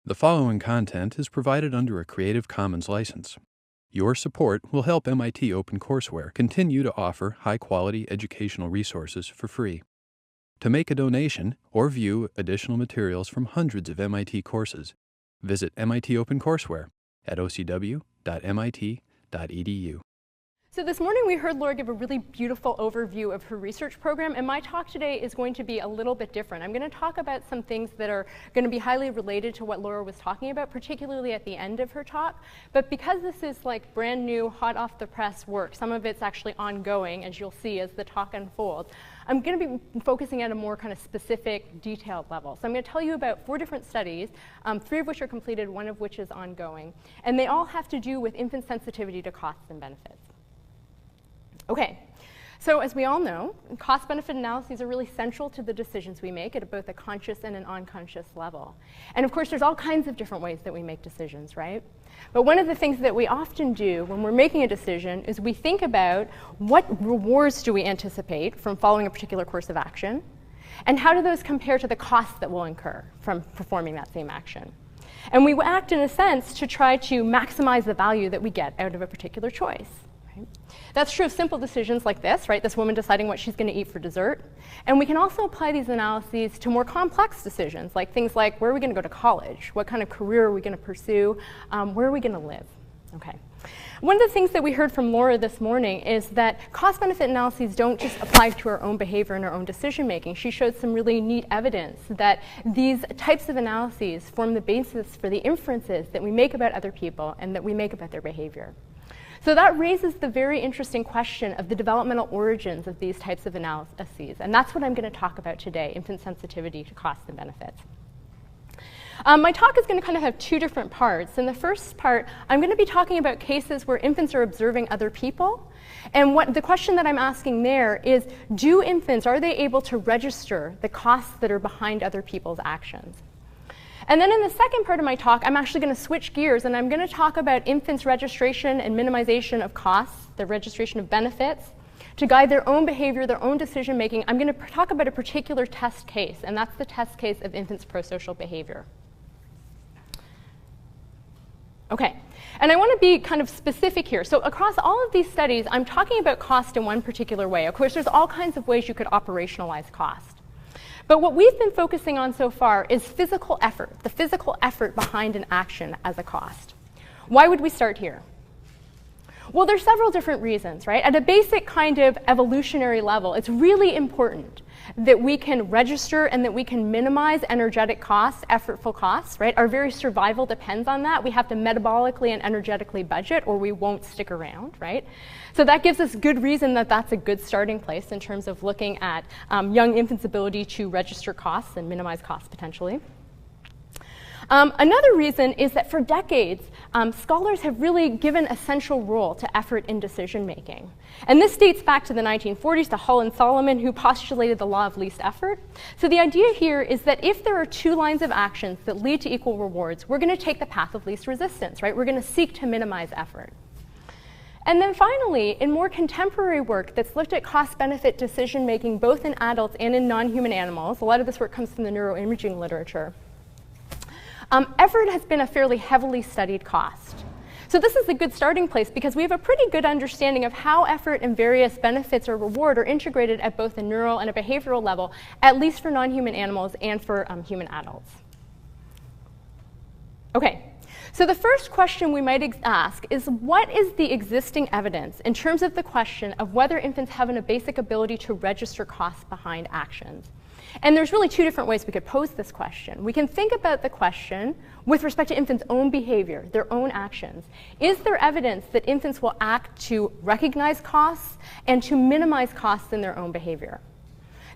The following content is provided under a Creative Commons license. Your support will help MIT OpenCourseware continue to offer high-quality educational resources for free. To make a donation or view additional materials from hundreds of MIT courses, visit MIT OpenCourseware at ocw.mit.edu. So this morning we heard Laura give a really beautiful overview of her research program, and my talk today is going to be a little bit different. I'm going to talk about some things that are going to be highly related to what Laura was talking about, particularly at the end of her talk. But because this is like brand new, hot off the press work, some of it's actually ongoing, as you'll see as the talk unfolds, I'm going to be focusing at a more kind of specific, detailed level. So I'm going to tell you about 4 different studies, 3 of which are completed, 1 of which is ongoing. And they all have to do with infant sensitivity to costs and benefits. Okay, so as we all know, cost-benefit analyses are really central to the decisions we make at both a conscious and an unconscious level. And of course, there's all kinds of different ways that we make decisions, right? But one of the things that we often do when we're making a decision is we think about what rewards do we anticipate from following a particular course of action, and how do those compare to the costs that we'll incur from performing that same action. And we act in a sense to try to maximize the value that we get out of a particular choice. That's true of simple decisions like this, right? This woman deciding what she's going to eat for dessert. And we can also apply these analyses to more complex decisions, like things like where are we going to go to college? What kind of career are we going to pursue? Where are we going to live? Okay. One of the things that we heard from Laura this morning is that cost-benefit analyses don't just apply to our own behavior and our own decision-making. She showed some really neat evidence that these types of analyses form the basis for the inferences that we make about other people and that we make about their behavior. So that raises the very interesting question of the developmental origins of these types of analyses. And that's what I'm going to talk about today, infant sensitivity to costs and benefits. My talk is going to kind of have 2 different parts. In the first part, I'm going to be talking about cases where infants are observing other people. And the question that I'm asking there is, do infants, are they able to register the costs that are behind other people's actions? And then in the second part of my talk, I'm actually going to switch gears, and I'm going to talk about infants' registration and minimization of costs, the registration of benefits, to guide their own behavior, their own decision-making. I'm going to talk about a particular test case, and that's the test case of infants' prosocial behavior. Okay, and I want to be kind of specific here. So across all of these studies, I'm talking about cost in one particular way. Of course, there's all kinds of ways you could operationalize cost. But what we've been focusing on so far is physical effort, the physical effort behind an action as a cost. Why would we start here? Well, there's several different reasons, right? At a basic kind of evolutionary level, it's really important that we can register and that we can minimize energetic costs, effortful costs, right? Our very survival depends on that. We have to metabolically and energetically budget or we won't stick around, right? So that gives us good reason that that's a good starting place in terms of looking at young infants' ability to register costs and minimize costs potentially. Another reason is that for decades, scholars have really given a central role to effort in decision-making. And this dates back to the 1940s to Hull and Solomon, who postulated the law of least effort. So the idea here is that if there are 2 lines of actions that lead to equal rewards, we're going to take the path of least resistance, right? We're going to seek to minimize effort. And then finally, in more contemporary work that's looked at cost-benefit decision-making both in adults and in non-human animals, a lot of this work comes from the neuroimaging literature, effort has been a fairly heavily studied cost. So this is a good starting place because we have a pretty good understanding of how effort and various benefits or reward are integrated at both a neural and a behavioral level, at least for non-human animals and for human adults. Okay, so the first question we might ask is, what is the existing evidence in terms of the question of whether infants have a basic ability to register costs behind actions? And there's really 2 different ways we could pose this question. We can think about the question with respect to infants' own behavior, their own actions. Is there evidence that infants will act to recognize costs and to minimize costs in their own behavior?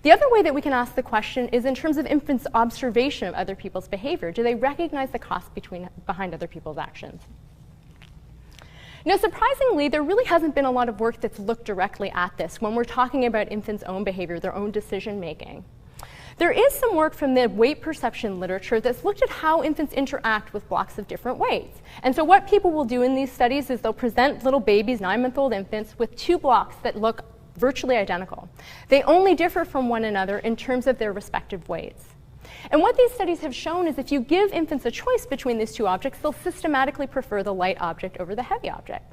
The other way that we can ask the question is in terms of infants' observation of other people's behavior. Do they recognize the costs behind other people's actions? Now, surprisingly, there really hasn't been a lot of work that's looked directly at this when we're talking about infants' own behavior, their own decision-making. There is some work from the weight perception literature that's looked at how infants interact with blocks of different weights. And so what people will do in these studies is they'll present little babies, 9-month-old infants, with 2 blocks that look virtually identical. They only differ from one another in terms of their respective weights. And what these studies have shown is if you give infants a choice between these two objects, they'll systematically prefer the light object over the heavy object.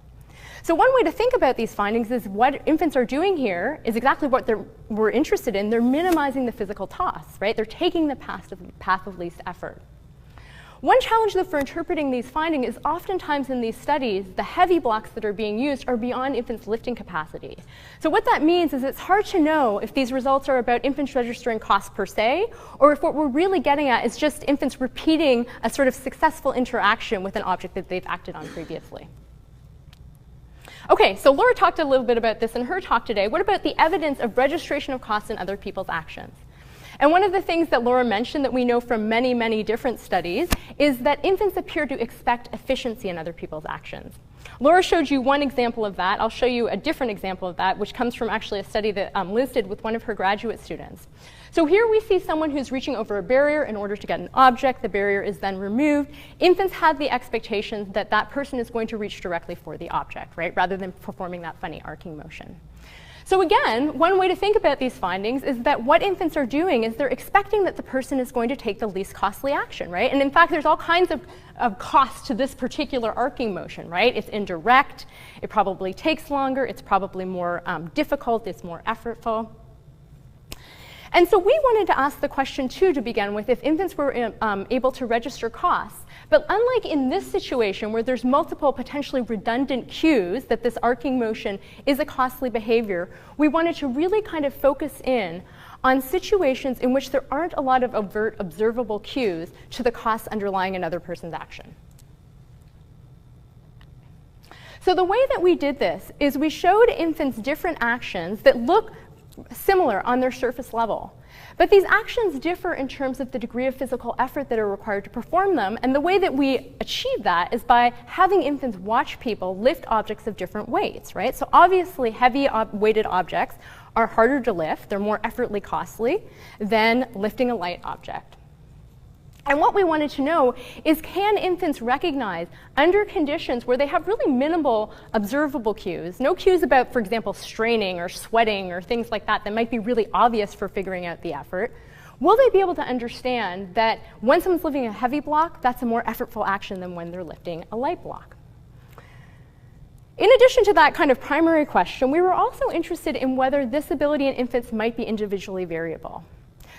So one way to think about these findings is what infants are doing here is exactly what we're interested in. They're minimizing the physical toss, right? They're taking the path of least effort. One challenge, though, for interpreting these findings is oftentimes in these studies, the heavy blocks that are being used are beyond infants' lifting capacity. So what that means is it's hard to know if these results are about infants registering costs per se, or if what we're really getting at is just infants repeating a sort of successful interaction with an object that they've acted on previously. Okay, so Laura talked a little bit about this in her talk today. What about the evidence of registration of costs in other people's actions? And one of the things that Laura mentioned that we know from many, many different studies is that infants appear to expect efficiency in other people's actions. Laura showed you one example of that. I'll show you a different example of that, which comes from actually a study that Liz did with one of her graduate students. So here we see someone who's reaching over a barrier in order to get an object. The barrier is then removed. Infants have the expectation that that person is going to reach directly for the object, right, rather than performing that funny arcing motion. So again, one way to think about these findings is that what infants are doing is they're expecting that the person is going to take the least costly action, right? And in fact, there's all kinds of costs to this particular arcing motion, right? It's indirect, it probably takes longer, it's probably more difficult, it's more effortful. And so we wanted to ask the question, too, to begin with, if infants were able to register costs. But unlike in this situation, where there's multiple potentially redundant cues that this arcing motion is a costly behavior, we wanted to really kind of focus in on situations in which there aren't a lot of overt observable cues to the costs underlying another person's action. So the way that we did this is we showed infants different actions that look similar on their surface level. But these actions differ in terms of the degree of physical effort that are required to perform them, and the way that we achieve that is by having infants watch people lift objects of different weights, right? So obviously heavy weighted objects are harder to lift, they're more effortly costly than lifting a light object. And what we wanted to know is, can infants recognize under conditions where they have really minimal observable cues, no cues about, for example, straining or sweating or things like that that might be really obvious for figuring out the effort, will they be able to understand that when someone's lifting a heavy block, that's a more effortful action than when they're lifting a light block? In addition to that kind of primary question, we were also interested in whether this ability in infants might be individually variable.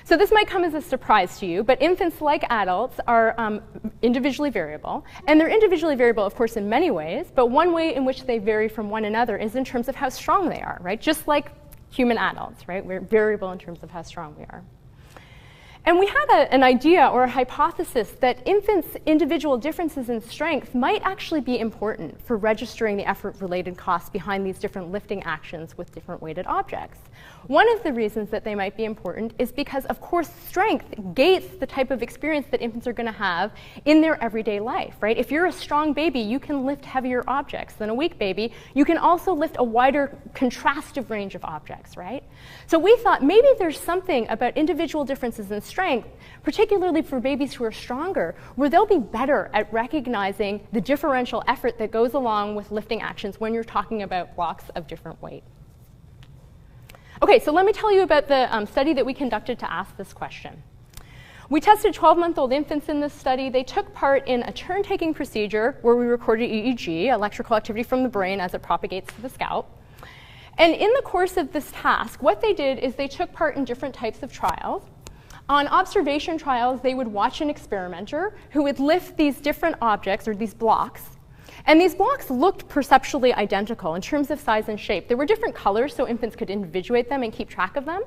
So this might come as a surprise to you, but infants, like adults, are individually variable. And they're individually variable, of course, in many ways, but one way in which they vary from one another is in terms of how strong they are, right? Just like human adults, right? We're variable in terms of how strong we are. And we had an idea or a hypothesis that infants' individual differences in strength might actually be important for registering the effort-related costs behind these different lifting actions with different weighted objects. One of the reasons that they might be important is because, of course, strength gates the type of experience that infants are going to have in their everyday life, right? If you're a strong baby, you can lift heavier objects than a weak baby. You can also lift a wider contrastive range of objects, right? So we thought maybe there's something about individual differences in strength, particularly for babies who are stronger, where they'll be better at recognizing the differential effort that goes along with lifting actions when you're talking about blocks of different weight. Okay, so let me tell you about the study that we conducted to ask this question. We tested 12-month-old infants in this study. They took part in a turn-taking procedure where we recorded EEG, electrical activity from the brain as it propagates to the scalp. And in the course of this task, what they did is they took part in different types of trials. On observation trials, they would watch an experimenter who would lift these different objects, or these blocks. And these blocks looked perceptually identical in terms of size and shape. There were different colors so infants could individuate them and keep track of them.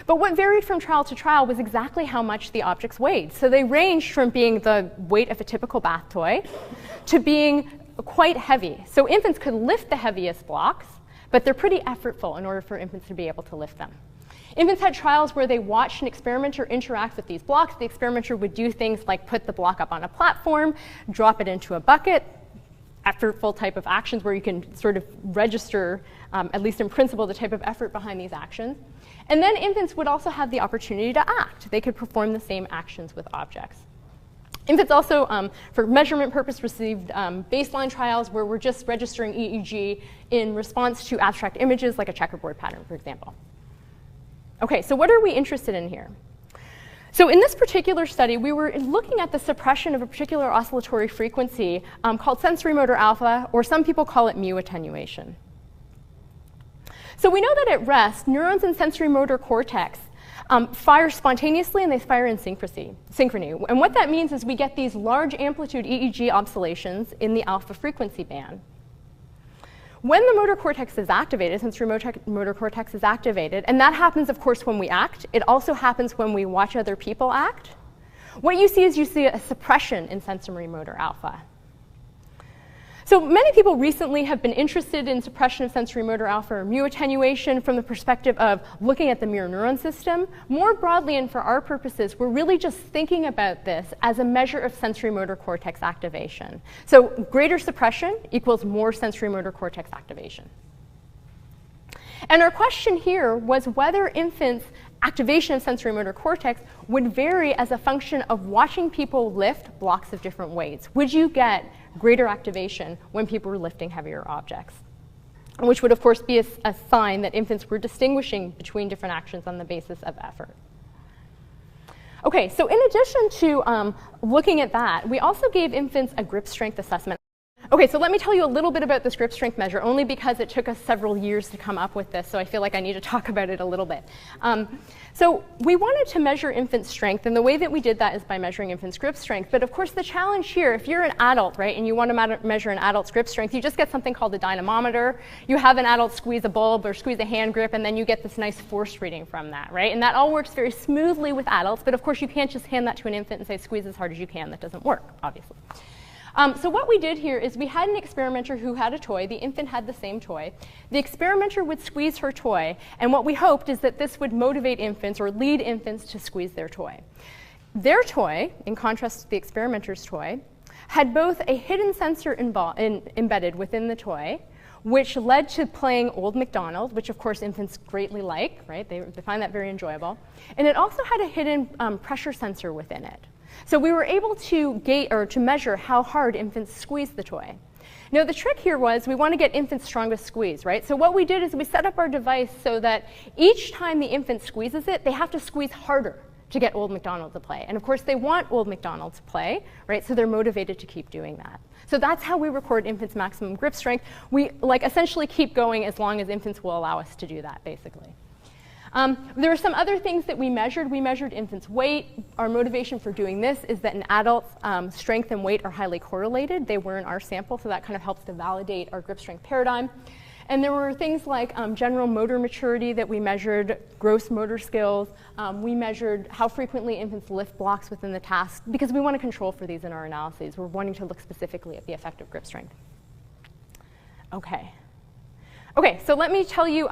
But what varied from trial to trial was exactly how much the objects weighed. So they ranged from being the weight of a typical bath toy to being quite heavy. So infants could lift the heaviest blocks, but they're pretty effortful in order for infants to be able to lift them. Infants had trials where they watched an experimenter interact with these blocks. The experimenter would do things like put the block up on a platform, drop it into a bucket, effortful type of actions where you can sort of register, at least in principle, the type of effort behind these actions. And then infants would also have the opportunity to act. They could perform the same actions with objects. Infants also, for measurement purpose, received baseline trials where we're just registering EEG in response to abstract images like a checkerboard pattern, for example. Okay, so what are we interested in here? So in this particular study, we were looking at the suppression of a particular oscillatory frequency called sensorimotor alpha, or some people call it mu attenuation. So we know that at rest, neurons in sensorimotor cortex fire spontaneously and they fire in synchrony. And what that means is we get these large amplitude EEG oscillations in the alpha frequency band. When the motor cortex is activated, sensorimotor cortex is activated, and that happens, of course, when we act. It also happens when we watch other people act. What you see is a suppression in sensorimotor alpha. So many people recently have been interested in suppression of sensorimotor alpha or mu attenuation from the perspective of looking at the mirror neuron system. More broadly, and for our purposes, we're really just thinking about this as a measure of sensorimotor cortex activation. So greater suppression equals more sensorimotor cortex activation. And our question here was whether infants' activation of sensorimotor cortex would vary as a function of watching people lift blocks of different weights. Would you get greater activation when people were lifting heavier objects? Which would, of course, be a sign that infants were distinguishing between different actions on the basis of effort. Okay, so in addition to looking at that, we also gave infants a grip strength assessment. Okay, so let me tell you a little bit about this grip strength measure, only because it took us several years to come up with this, so I feel like I need to talk about it a little bit. So we wanted to measure infant strength, and the way that we did that is by measuring infant's grip strength. But of course, the challenge here, if you're an adult, right, and you want to measure an adult's grip strength, you just get something called a dynamometer. You have an adult squeeze a bulb or squeeze a hand grip, and then you get this nice force reading from that, right? And that all works very smoothly with adults, but of course, you can't just hand that to an infant and say, squeeze as hard as you can. That doesn't work, obviously. So what we did here is we had an experimenter who had a toy. The infant had the same toy. The experimenter would squeeze her toy, and what we hoped is that this would motivate infants or lead infants to squeeze their toy. Their toy, in contrast to the experimenter's toy, had both a hidden sensor embedded within the toy, which led to playing Old MacDonald, which of course infants greatly like, right? They find that very enjoyable. And it also had a hidden pressure sensor within it. So we were able to measure how hard infants squeezed the toy. Now the trick here was we want to get infants' strongest squeeze, right? So what we did is we set up our device so that each time the infant squeezes it, they have to squeeze harder to get Old MacDonald to play. And of course they want Old MacDonald to play, right? So they're motivated to keep doing that. So that's how we record infants' maximum grip strength. We essentially keep going as long as infants will allow us to do that, basically. There are some other things that we measured. We measured infants' weight. Our motivation for doing this is that in adults, strength and weight are highly correlated. They were in our sample, so that kind of helps to validate our grip strength paradigm. And there were things like general motor maturity that we measured, gross motor skills. We measured how frequently infants lift blocks within the task, because we want to control for these in our analyses. We're wanting to look specifically at the effective grip strength. Okay, so let me tell you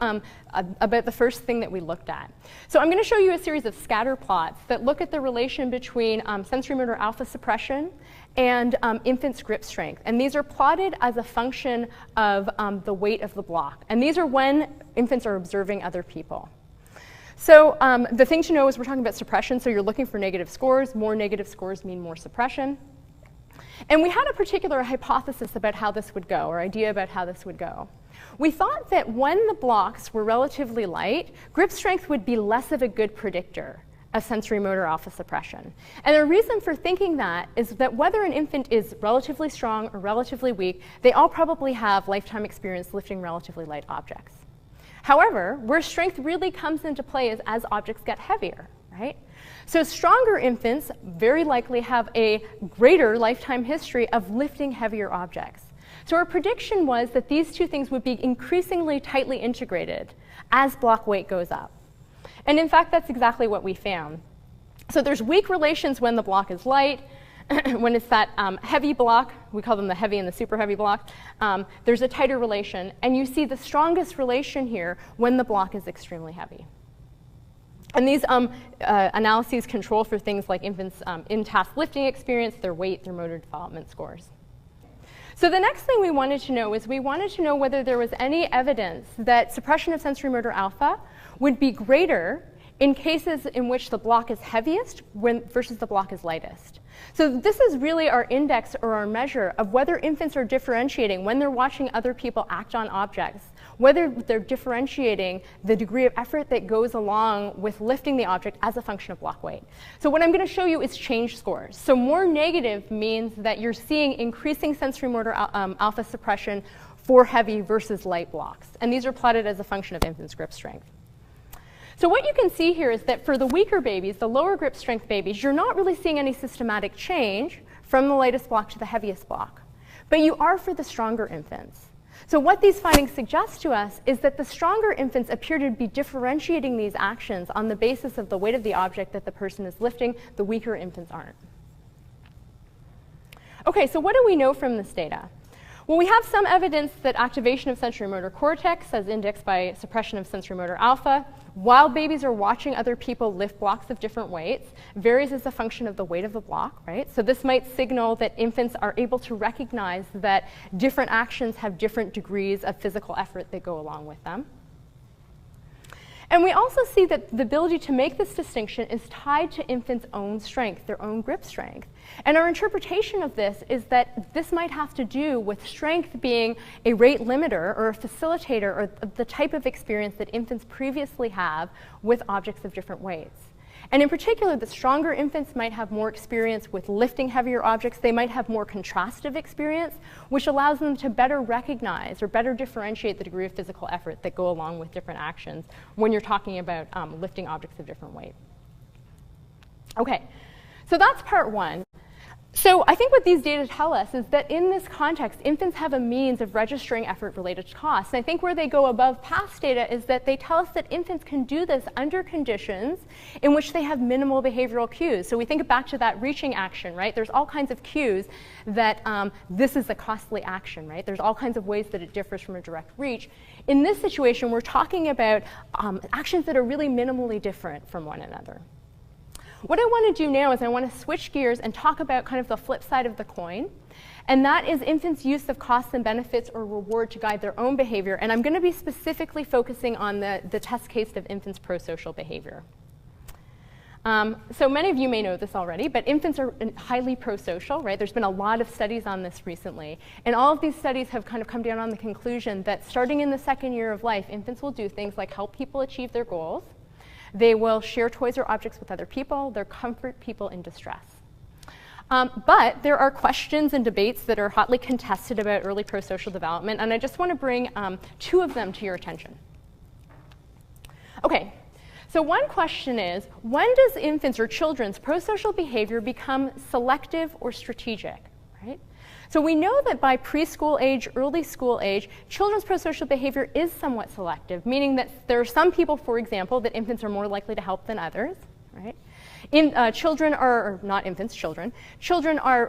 about the first thing that we looked at. So I'm going to show you a series of scatter plots that look at the relation between sensorimotor alpha suppression and infants' grip strength. And these are plotted as a function of the weight of the block. And these are when infants are observing other people. So the thing to know is we're talking about suppression, so you're looking for negative scores. More negative scores mean more suppression. And we had a particular hypothesis about how this would go, or idea about how this would go. We thought that when the blocks were relatively light, grip strength would be less of a good predictor of sensorimotor alpha suppression. And the reason for thinking that is that whether an infant is relatively strong or relatively weak, they all probably have lifetime experience lifting relatively light objects. However, where strength really comes into play is as objects get heavier, right? So stronger infants very likely have a greater lifetime history of lifting heavier objects. So our prediction was that these two things would be increasingly tightly integrated as block weight goes up. And in fact, that's exactly what we found. So there's weak relations when the block is light. When it's that heavy block, we call them the heavy and the super heavy block, there's a tighter relation. And you see the strongest relation here when the block is extremely heavy. And these analyses control for things like infants' in-task lifting experience, their weight, their motor development scores. So the next thing we wanted to know is we wanted to know whether there was any evidence that suppression of sensorimotor alpha would be greater in cases in which the block is heaviest versus the block is lightest. So this is really our index or our measure of whether infants are differentiating when they're watching other people act on objects, whether they're differentiating the degree of effort that goes along with lifting the object as a function of block weight. So what I'm going to show you is change scores. So more negative means that you're seeing increasing sensorimotor alpha suppression for heavy versus light blocks. And these are plotted as a function of infant's grip strength. So what you can see here is that for the weaker babies, the lower grip strength babies, you're not really seeing any systematic change from the lightest block to the heaviest block. But you are for the stronger infants. So what these findings suggest to us is that the stronger infants appear to be differentiating these actions on the basis of the weight of the object that the person is lifting. The weaker infants aren't. Okay, so what do we know from this data? Well, we have some evidence that activation of sensorimotor cortex, as indexed by suppression of sensorimotor alpha, while babies are watching other people lift blocks of different weights, varies as a function of the weight of the block, right? So this might signal that infants are able to recognize that different actions have different degrees of physical effort that go along with them. And we also see that the ability to make this distinction is tied to infants' own strength, their own grip strength. And our interpretation of this is that this might have to do with strength being a rate limiter or a facilitator or the type of experience that infants previously have with objects of different weights. And in particular, the stronger infants might have more experience with lifting heavier objects. They might have more contrastive experience, which allows them to better recognize or better differentiate the degree of physical effort that go along with different actions when you're talking about lifting objects of different weight. Okay, so that's part one. So I think what these data tell us is that in this context, infants have a means of registering effort related to cost. And I think where they go above past data is that they tell us that infants can do this under conditions in which they have minimal behavioral cues. So we think back to that reaching action, right? There's all kinds of cues that this is a costly action, right? There's all kinds of ways that it differs from a direct reach. In this situation, we're talking about actions that are really minimally different from one another. What I want to do now is I want to switch gears and talk about kind of the flip side of the coin, and that is infants' use of costs and benefits or reward to guide their own behavior. And I'm going to be specifically focusing on the test case of infants' prosocial behavior. So many of you may know this already, but infants are highly prosocial, right? There's been a lot of studies on this recently. And all of these studies have kind of come down on the conclusion that starting in the second year of life, infants will do things like help people achieve their goals. They will share toys or objects with other people. They'll comfort people in distress. But there are questions and debates that are hotly contested about early prosocial development, and I just want to bring two of them to your attention. Okay, so one question is, when does infants or children's prosocial behavior become selective or strategic, right? So we know that by preschool age, early school age, children's prosocial behavior is somewhat selective, meaning that there are some people, for example, that infants are more likely to help than others, right? Children are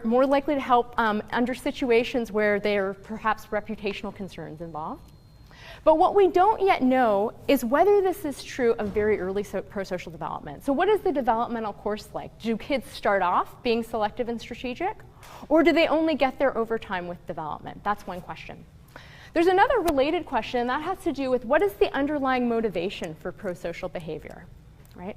more likely to help under situations where there are perhaps reputational concerns involved. But what we don't yet know is whether this is true of very early prosocial development. So what is the developmental course like? Do kids start off being selective and strategic? Or do they only get there over time with development? That's one question. There's another related question, and that has to do with what is the underlying motivation for prosocial behavior, right?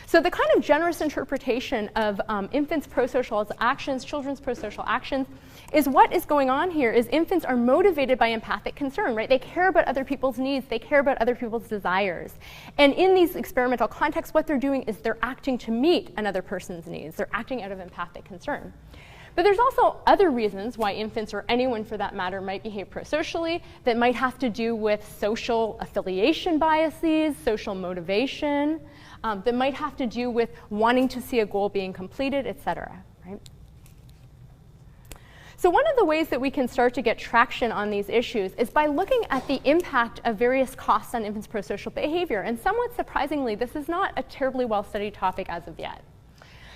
So the kind of generous interpretation of infants' prosocial actions, children's prosocial actions, is what is going on here is infants are motivated by empathic concern, right? They care about other people's needs. They care about other people's desires. And in these experimental contexts, what they're doing is they're acting to meet another person's needs. They're acting out of empathic concern. But there's also other reasons why infants, or anyone for that matter, might behave prosocially that might have to do with social affiliation biases, social motivation, that might have to do with wanting to see a goal being completed, et cetera, right? So one of the ways that we can start to get traction on these issues is by looking at the impact of various costs on infants' prosocial behavior. And somewhat surprisingly, this is not a terribly well-studied topic as of yet.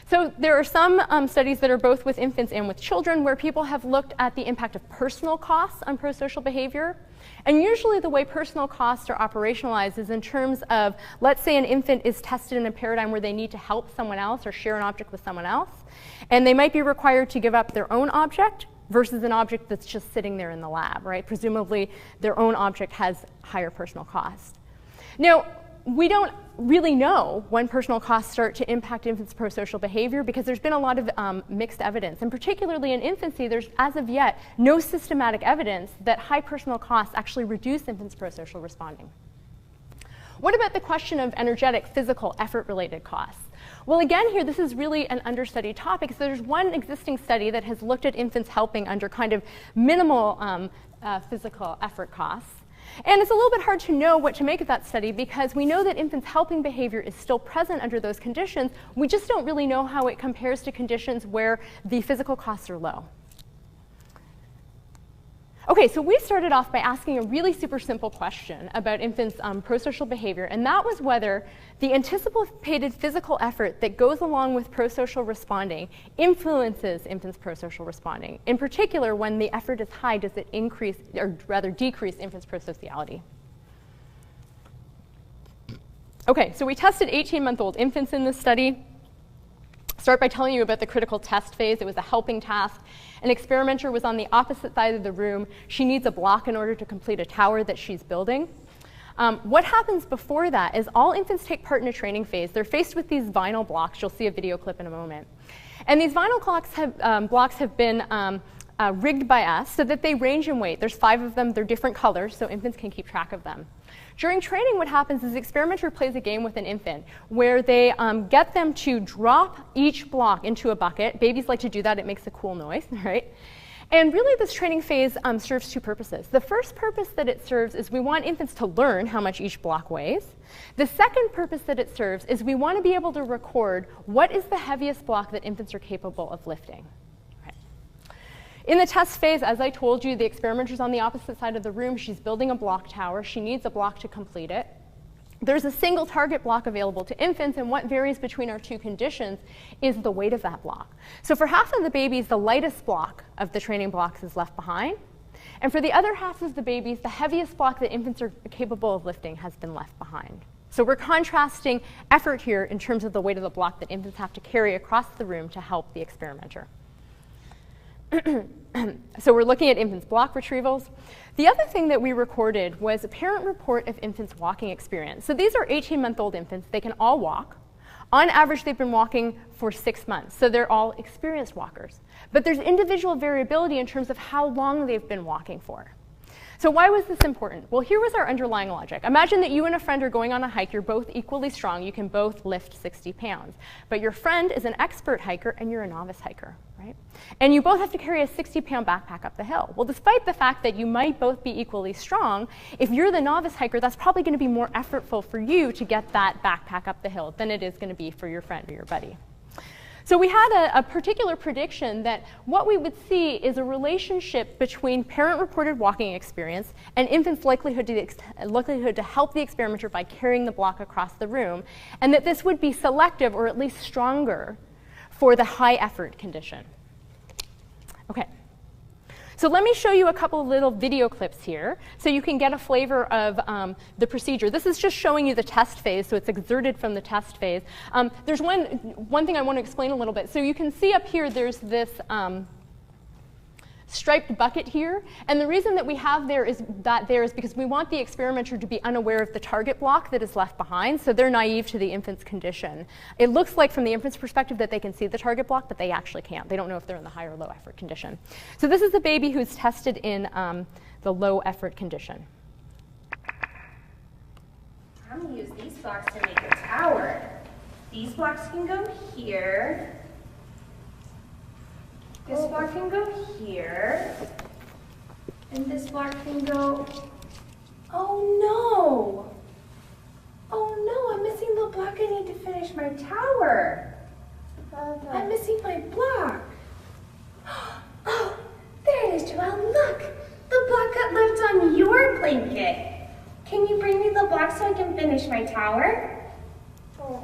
So there are some studies that are both with infants and with children where people have looked at the impact of personal costs on prosocial behavior. And usually the way personal costs are operationalized is in terms of, let's say an infant is tested in a paradigm where they need to help someone else or share an object with someone else. And they might be required to give up their own object versus an object that's just sitting there in the lab, right? Presumably their own object has higher personal cost. Now, We don't really know when personal costs start to impact infants' prosocial behavior because there's been a lot of mixed evidence. And particularly in infancy, there's, as of yet, no systematic evidence that high personal costs actually reduce infants' prosocial responding. What about the question of energetic, physical, effort-related costs? Well, again, here, this is really an understudied topic. So there's one existing study that has looked at infants helping under kind of minimal physical effort costs. And it's a little bit hard to know what to make of that study because we know that infants helping behavior is still present under those conditions. We just don't really know how it compares to conditions where the physical costs are low. Okay, so we started off by asking a really super simple question about infants' prosocial behavior, and that was whether the anticipated physical effort that goes along with prosocial responding influences infants' prosocial responding. In particular, when the effort is high, does it increase, or rather decrease, infants' prosociality? Okay, so we tested 18-month-old infants in this study. Start by telling you about the critical test phase. It was a helping task. An experimenter was on the opposite side of the room. She needs a block in order to complete a tower that she's building. What happens before that is all infants take part in a training phase. They're faced with these vinyl blocks. You'll see a video clip in a moment. And these vinyl blocks have been rigged by us so that they range in weight. There's 5 of them. They're different colors, so infants can keep track of them. During training, what happens is the experimenter plays a game with an infant where they get them to drop each block into a bucket. Babies like to do that. It makes a cool noise, right? And really, this training phase serves 2 purposes. The first purpose that it serves is we want infants to learn how much each block weighs. The second purpose that it serves is we want to be able to record what is the heaviest block that infants are capable of lifting. In the test phase, as I told you, the experimenter's on the opposite side of the room. She's building a block tower. She needs a block to complete it. There's a single target block available to infants, and what varies between our 2 conditions is the weight of that block. So for half of the babies, the lightest block of the training blocks is left behind. And for the other half of the babies, the heaviest block that infants are capable of lifting has been left behind. So we're contrasting effort here in terms of the weight of the block that infants have to carry across the room to help the experimenter. So we're looking at infants' block retrievals. The other thing that we recorded was a parent report of infants' walking experience. So these are 18-month-old infants. They can all walk. On average, they've been walking for 6 months. So they're all experienced walkers. But there's individual variability in terms of how long they've been walking for. So why was this important? Well, here was our underlying logic. Imagine that you and a friend are going on a hike. You're both equally strong. You can both lift 60 pounds. But your friend is an expert hiker, and you're a novice hiker, right? And you both have to carry a 60-pound backpack up the hill. Well, despite the fact that you might both be equally strong, if you're the novice hiker, that's probably going to be more effortful for you to get that backpack up the hill than it is going to be for your friend or your buddy. So we had a particular prediction that what we would see is a relationship between parent-reported walking experience and infants' likelihood to help the experimenter by carrying the block across the room, and that this would be selective or at least stronger for the high-effort condition. Okay. So let me show you a couple of little video clips here so you can get a flavor of the procedure. This is just showing you the test phase, so it's exerted from the test phase. There's one thing I want to explain a little bit. So you can see up here there's this striped bucket here, and the reason that we have there is because we want the experimenter to be unaware of the target block that is left behind, so they're naive to the infant's condition. It looks like from the infant's perspective that they can see the target block, but they actually can't. They don't know if they're in the high or low effort condition. So this is a baby who's tested in the low effort condition. I'm going to use these blocks to make a tower. These blocks can go here. This block can go here, and this block can go, oh no, I'm missing the block I need to finish my tower. I'm missing my block. Oh, there it is, Joelle, look, the block got left on your blanket. Can you bring me the block so I can finish my tower? Oh.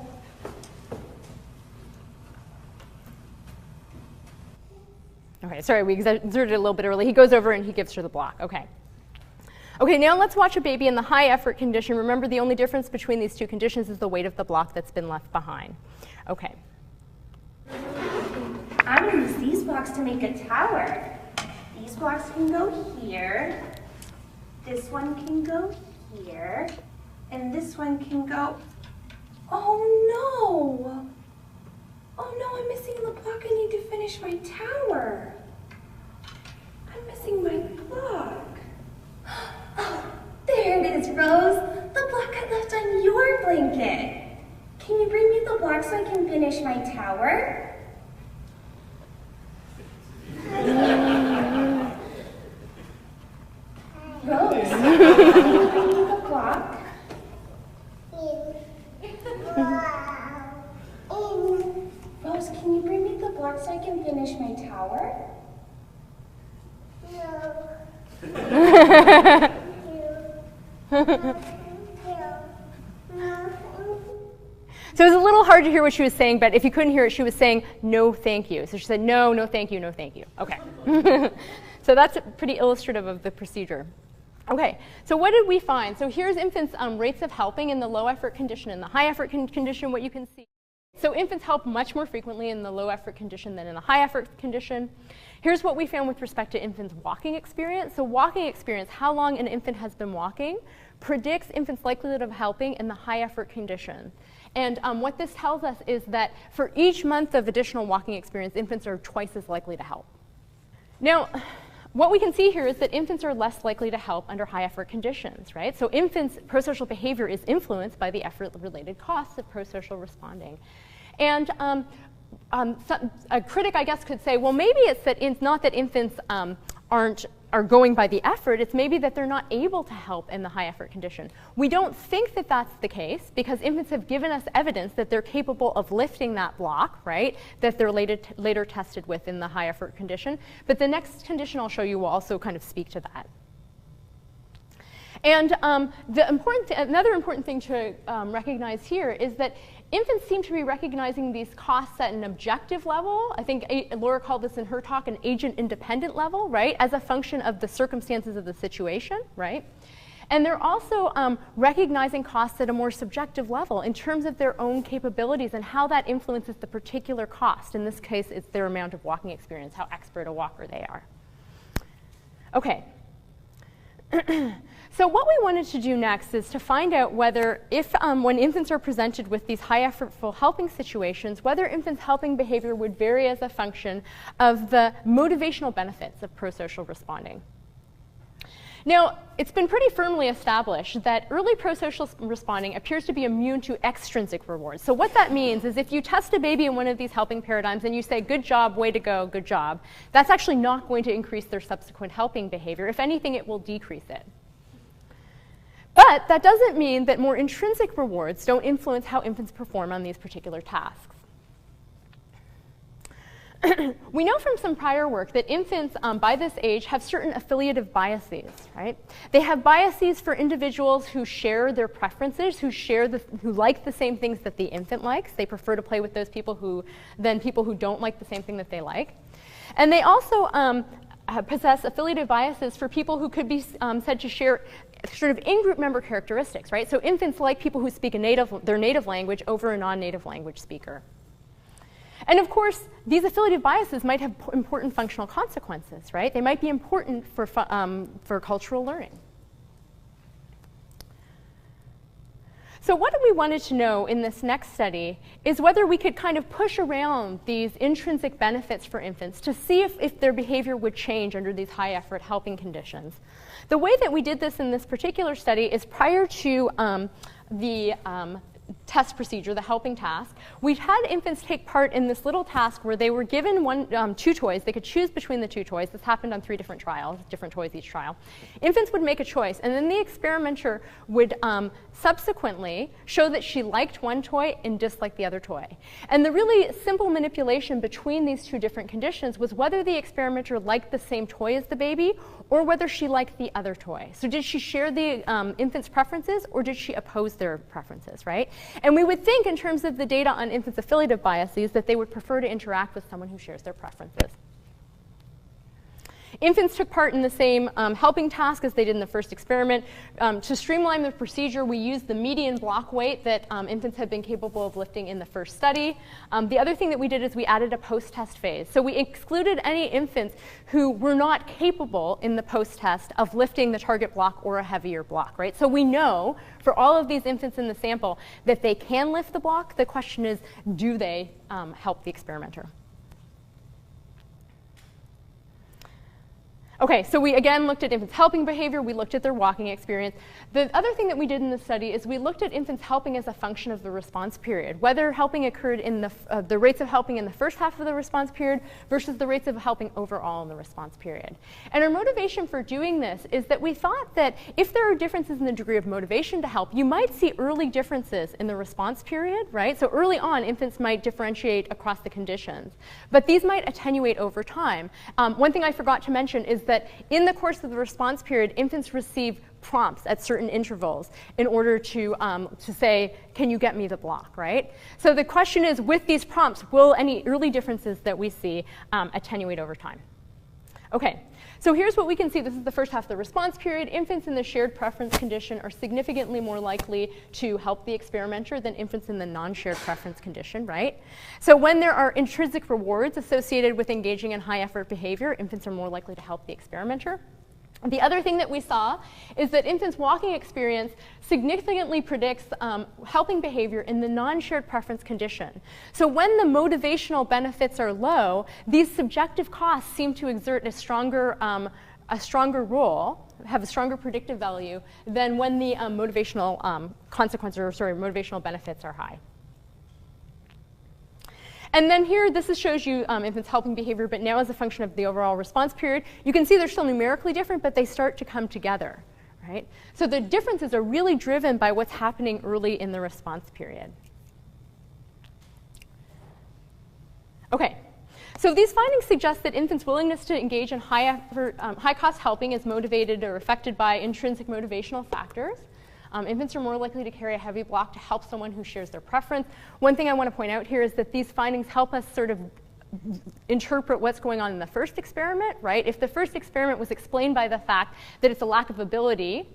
Okay, sorry, we exerted a little bit early. He goes over and he gives her the block. Okay. Okay, now let's watch a baby in the high effort condition. Remember, the only difference between these 2 conditions is the weight of the block that's been left behind. Okay. I'm going to use these blocks to make a tower. These blocks can go here. This one can go here. And this one can go, oh no! Oh no, I'm missing the block. I need to finish my tower. I'm missing my block. Oh, there it is, Rose. The block I left on your blanket. Can you bring me the block so I can finish my tower? Rose, can you bring me the block? Rose, can you bring me the block so I can finish my tower? So it was a little hard to hear what she was saying, but if you couldn't hear it, she was saying, no, thank you. So she said, no, no, thank you, no, thank you. Okay. So that's pretty illustrative of the procedure. Okay, so what did we find? So here's infants' rates of helping in the low effort condition and the high effort condition, what you can see. So infants help much more frequently in the low effort condition than in the high effort condition. Here's what we found with respect to infants' walking experience. So walking experience, how long an infant has been walking, predicts infants' likelihood of helping in the high effort condition. And what this tells us is that for each month of additional walking experience, infants are twice as likely to help. Now, what we can see here is that infants are less likely to help under high effort conditions, right? So infants' prosocial behavior is influenced by the effort-related costs of prosocial responding. And a critic, I guess, could say, well, maybe it's not that infants are going by the effort, it's maybe that they're not able to help in the high effort condition. We don't think that that's the case because infants have given us evidence that they're capable of lifting that block, right, that they're later tested with in the high effort condition. But the next condition I'll show you will also kind of speak to that. And another important thing to recognize here is that infants seem to be recognizing these costs at an objective level. I think Laura called this in her talk an agent-independent level, right, as a function of the circumstances of the situation, right? And they're also recognizing costs at a more subjective level in terms of their own capabilities and how that influences the particular cost. In this case, it's their amount of walking experience, how expert a walker they are. Okay. So what we wanted to do next is to find out whether when infants are presented with these high effortful helping situations, whether infants' helping behavior would vary as a function of the motivational benefits of prosocial responding. Now, it's been pretty firmly established that early prosocial responding appears to be immune to extrinsic rewards. So what that means is if you test a baby in one of these helping paradigms and you say, good job, way to go, good job, that's actually not going to increase their subsequent helping behavior. If anything, it will decrease it. But that doesn't mean that more intrinsic rewards don't influence how infants perform on these particular tasks. We know from some prior work that infants by this age have certain affiliative biases, right? They have biases for individuals who share their preferences, who like the same things that the infant likes. They prefer to play with those people than people who don't like the same thing that they like. And they also possess affiliative biases for people who could be said to share sort of in-group member characteristics, right? So infants like people who speak their native language over a non-native language speaker. And of course, these affiliative biases might have important functional consequences, right? They might be important for cultural learning. So what we wanted to know in this next study is whether we could kind of push around these intrinsic benefits for infants to see if their behavior would change under these high effort helping conditions. The way that we did this in this particular study is prior to the test procedure, the helping task, we had infants take part in this little task where they were given two toys. They could choose between the two toys. This happened on 3 different trials, different toys each trial. Infants would make a choice, and then the experimenter would subsequently show that she liked one toy and disliked the other toy. And the really simple manipulation between these two different conditions was whether the experimenter liked the same toy as the baby or whether she liked the other toy. So did she share the infant's preferences or did she oppose their preferences, right? And we would think in terms of the data on infants' affiliative biases that they would prefer to interact with someone who shares their preferences. Infants took part in the same helping task as they did in the first experiment. To streamline the procedure, we used the median block weight that infants had been capable of lifting in the first study. The other thing that we did is we added a post-test phase. So we excluded any infants who were not capable in the post-test of lifting the target block or a heavier block, right? So we know for all of these infants in the sample that they can lift the block. The question is, do they help the experimenter? Okay, so we again looked at infants' helping behavior. We looked at their walking experience. The other thing that we did in the study is we looked at infants helping as a function of the response period, whether helping occurred in the rates of helping in the first half of the response period versus the rates of helping overall in the response period. And our motivation for doing this is that we thought that if there are differences in the degree of motivation to help, you might see early differences in the response period, right? So early on, infants might differentiate across the conditions, but these might attenuate over time. One thing I forgot to mention is that in the course of the response period, infants receive prompts at certain intervals in order to say, can you get me the block, right? So the question is, with these prompts, will any early differences that we see attenuate over time? Okay, so here's what we can see. This is the first half of the response period. Infants in the shared preference condition are significantly more likely to help the experimenter than infants in the non-shared preference condition, right? So when there are intrinsic rewards associated with engaging in high-effort behavior, infants are more likely to help the experimenter. The other thing that we saw is that infants' walking experience significantly predicts helping behavior in the non-shared preference condition. So when the motivational benefits are low, these subjective costs seem to exert a stronger role, have a stronger predictive value than when the motivational motivational benefits are high. And then here, this shows you infants' helping behavior, but now as a function of the overall response period. You can see they're still numerically different, but they start to come together, right? So the differences are really driven by what's happening early in the response period. Okay, so these findings suggest that infants' willingness to engage in high-cost helping is motivated or affected by intrinsic motivational factors. Infants are more likely to carry a heavy block to help someone who shares their preference. One thing I want to point out here is that these findings help us sort of interpret what's going on in the first experiment, right? If the first experiment was explained by the fact that it's a lack of ability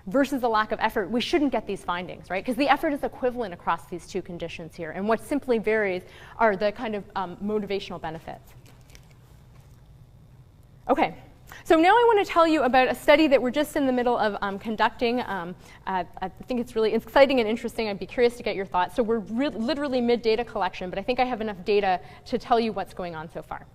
versus a lack of effort, we shouldn't get these findings, right? Because the effort is equivalent across these two conditions here, and what simply varies are the kind of motivational benefits. Okay. So now I want to tell you about a study that we're just in the middle of conducting. I think it's really exciting and interesting. I'd be curious to get your thoughts. So we're literally mid-data collection, but I think I have enough data to tell you what's going on so far.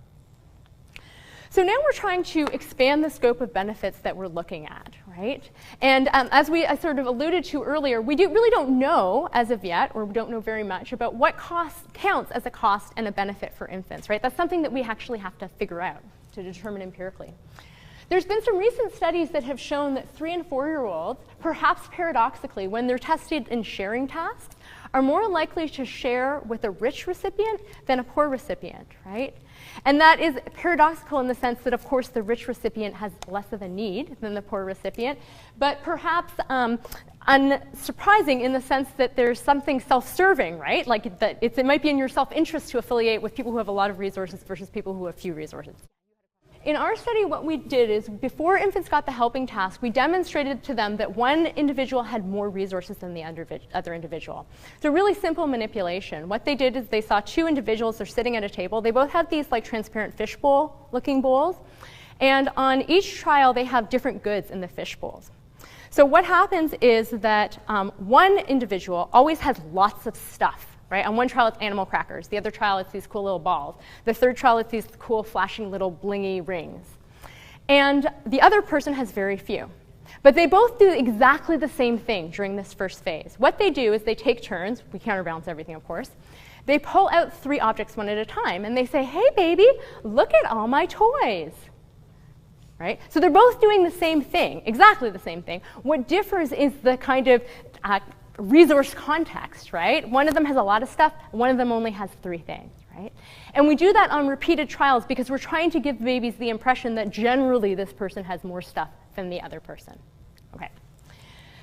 So now we're trying to expand the scope of benefits that we're looking at, right? And as I sort of alluded to earlier, we really don't know as of yet, or we don't know very much about what counts as a cost and a benefit for infants, right? That's something that we actually have to figure out to determine empirically. There's been some recent studies that have shown that 3- and 4-year-olds, perhaps paradoxically, when they're tested in sharing tasks, are more likely to share with a rich recipient than a poor recipient, right? And that is paradoxical in the sense that, of course, the rich recipient has less of a need than the poor recipient, but perhaps unsurprising in the sense that there's something self-serving, right? Like that it might be in your self-interest to affiliate with people who have a lot of resources versus people who have few resources. In our study, what we did is, before infants got the helping task, we demonstrated to them that one individual had more resources than the other individual. So really simple manipulation. What they did is they saw two individuals, they're sitting at a table. They both had these like transparent fishbowl-looking bowls. And on each trial, they have different goods in the fish bowls. So what happens is that one individual always has lots of stuff. Right? On one trial, it's animal crackers. The other trial, it's these cool little balls. The third trial, it's these cool flashing little blingy rings. And the other person has very few. But they both do exactly the same thing during this first phase. What they do is they take turns. We counterbalance everything, of course. They pull out 3 objects one at a time, and they say, hey, baby, look at all my toys. Right? So they're both doing the same thing, exactly the same thing. What differs is the kind of resource context, right? One of them has a lot of stuff, one of them only has 3 things, right? And we do that on repeated trials because we're trying to give babies the impression that generally this person has more stuff than the other person. Okay.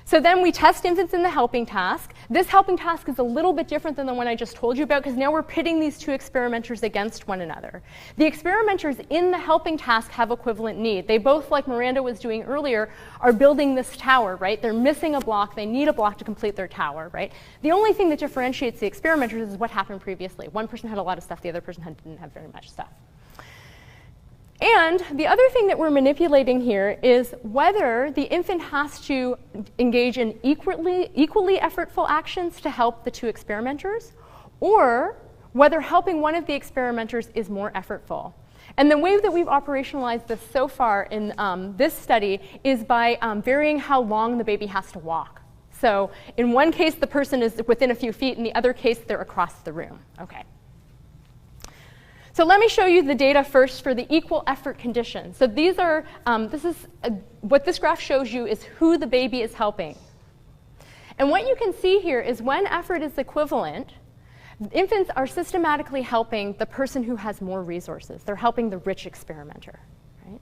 So then we test infants in the helping task. This helping task is a little bit different than the one I just told you about because now we're pitting these two experimenters against one another. The experimenters in the helping task have equivalent need. They both, like Miranda was doing earlier, are building this tower, right? They're missing a block. They need a block to complete their tower, right? The only thing that differentiates the experimenters is what happened previously. One person had a lot of stuff. The other person didn't have very much stuff. And the other thing that we're manipulating here is whether the infant has to engage in equally effortful actions to help the two experimenters, or whether helping one of the experimenters is more effortful. And the way that we've operationalized this so far in this study is by varying how long the baby has to walk. So in one case, the person is within a few feet. In the other case, they're across the room. Okay. So let me show you the data first for the equal effort condition. So these are, what this graph shows you is who the baby is helping. And what you can see here is when effort is equivalent, infants are systematically helping the person who has more resources. They're helping the rich experimenter. Right?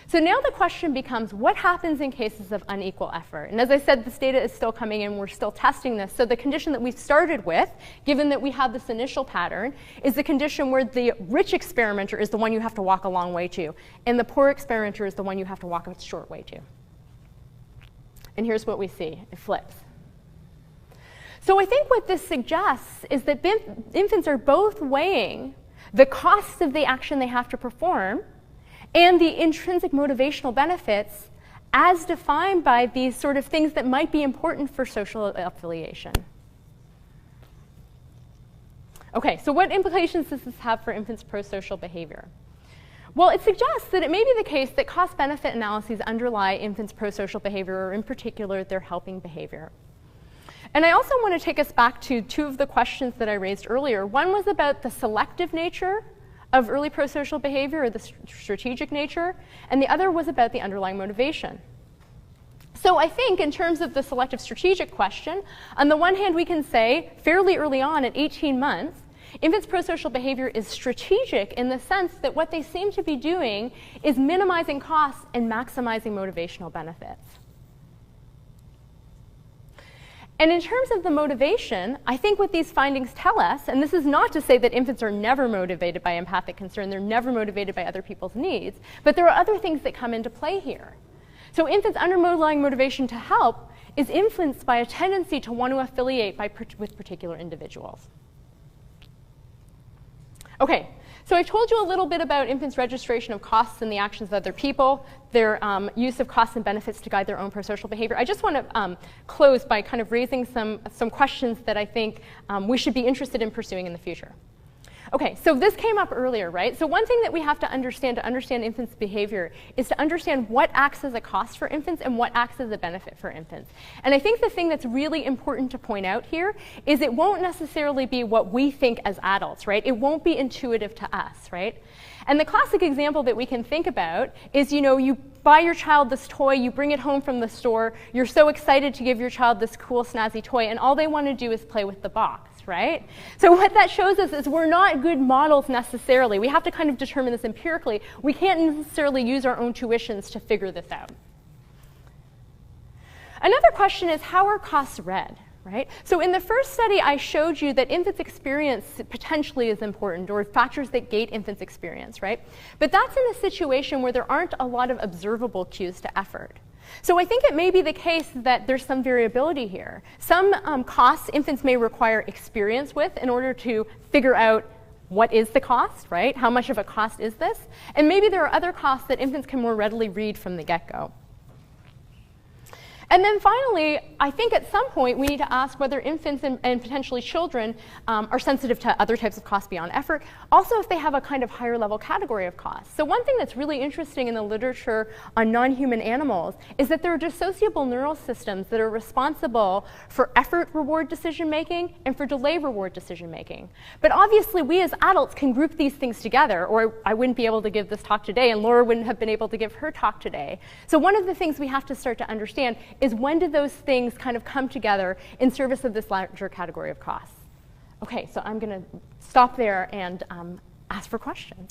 So now the question becomes, what happens in cases of unequal effort? And as I said, this data is still coming in. We're still testing this. So the condition that we started with, given that we have this initial pattern, is the condition where the rich experimenter is the one you have to walk a long way to, and the poor experimenter is the one you have to walk a short way to. And here's what we see. It flips. So I think what this suggests is that infants are both weighing the costs of the action they have to perform and the intrinsic motivational benefits as defined by these sort of things that might be important for social affiliation. Okay, so what implications does this have for infants' prosocial behavior? Well, it suggests that it may be the case that cost-benefit analyses underlie infants' prosocial behavior, or in particular, their helping behavior. And I also want to take us back to two of the questions that I raised earlier. One was about the selective nature of early prosocial behavior, or the strategic nature, and the other was about the underlying motivation. So I think in terms of the selective strategic question, on the one hand we can say fairly early on at 18 months, infants' prosocial behavior is strategic in the sense that what they seem to be doing is minimizing costs and maximizing motivational benefits. And in terms of the motivation, I think what these findings tell us, and this is not to say that infants are never motivated by empathic concern, they're never motivated by other people's needs, but there are other things that come into play here. So infants' underlying motivation to help is influenced by a tendency to want to affiliate with particular individuals. Okay, so I told you a little bit about infants' registration of costs and the actions of other people, their use of costs and benefits to guide their own prosocial behavior. I just want to close by kind of raising some questions that I think we should be interested in pursuing in the future. Okay, so this came up earlier, right? So one thing that we have to understand infants' behavior is to understand what acts as a cost for infants and what acts as a benefit for infants. And I think the thing that's really important to point out here is it won't necessarily be what we think as adults, right? It won't be intuitive to us, right? And the classic example that we can think about is, you know, you buy your child this toy, you bring it home from the store, you're so excited to give your child this cool, snazzy toy, and all they want to do is play with the box. Right? So what that shows us is we're not good models necessarily. We have to kind of determine this empirically. We can't necessarily use our own tuitions to figure this out. Another question is, how are costs read? Right? So in the first study, I showed you that infants' experience potentially is important, or factors that gate infants' experience, right? But that's in a situation where there aren't a lot of observable cues to effort. So I think it may be the case that there's some variability here. Some costs infants may require experience with in order to figure out what is the cost, right? How much of a cost is this? And maybe there are other costs that infants can more readily read from the get-go. And then finally, I think at some point we need to ask whether infants and potentially children are sensitive to other types of costs beyond effort. Also, if they have a kind of higher level category of costs. So one thing that's really interesting in the literature on non-human animals is that there are dissociable neural systems that are responsible for effort-reward decision-making and for delay-reward decision-making. But obviously, we as adults can group these things together, or I wouldn't be able to give this talk today, and Laura wouldn't have been able to give her talk today. So one of the things we have to start to understand is when do those things kind of come together in service of this larger category of costs? Okay, so I'm going to stop there and ask for questions.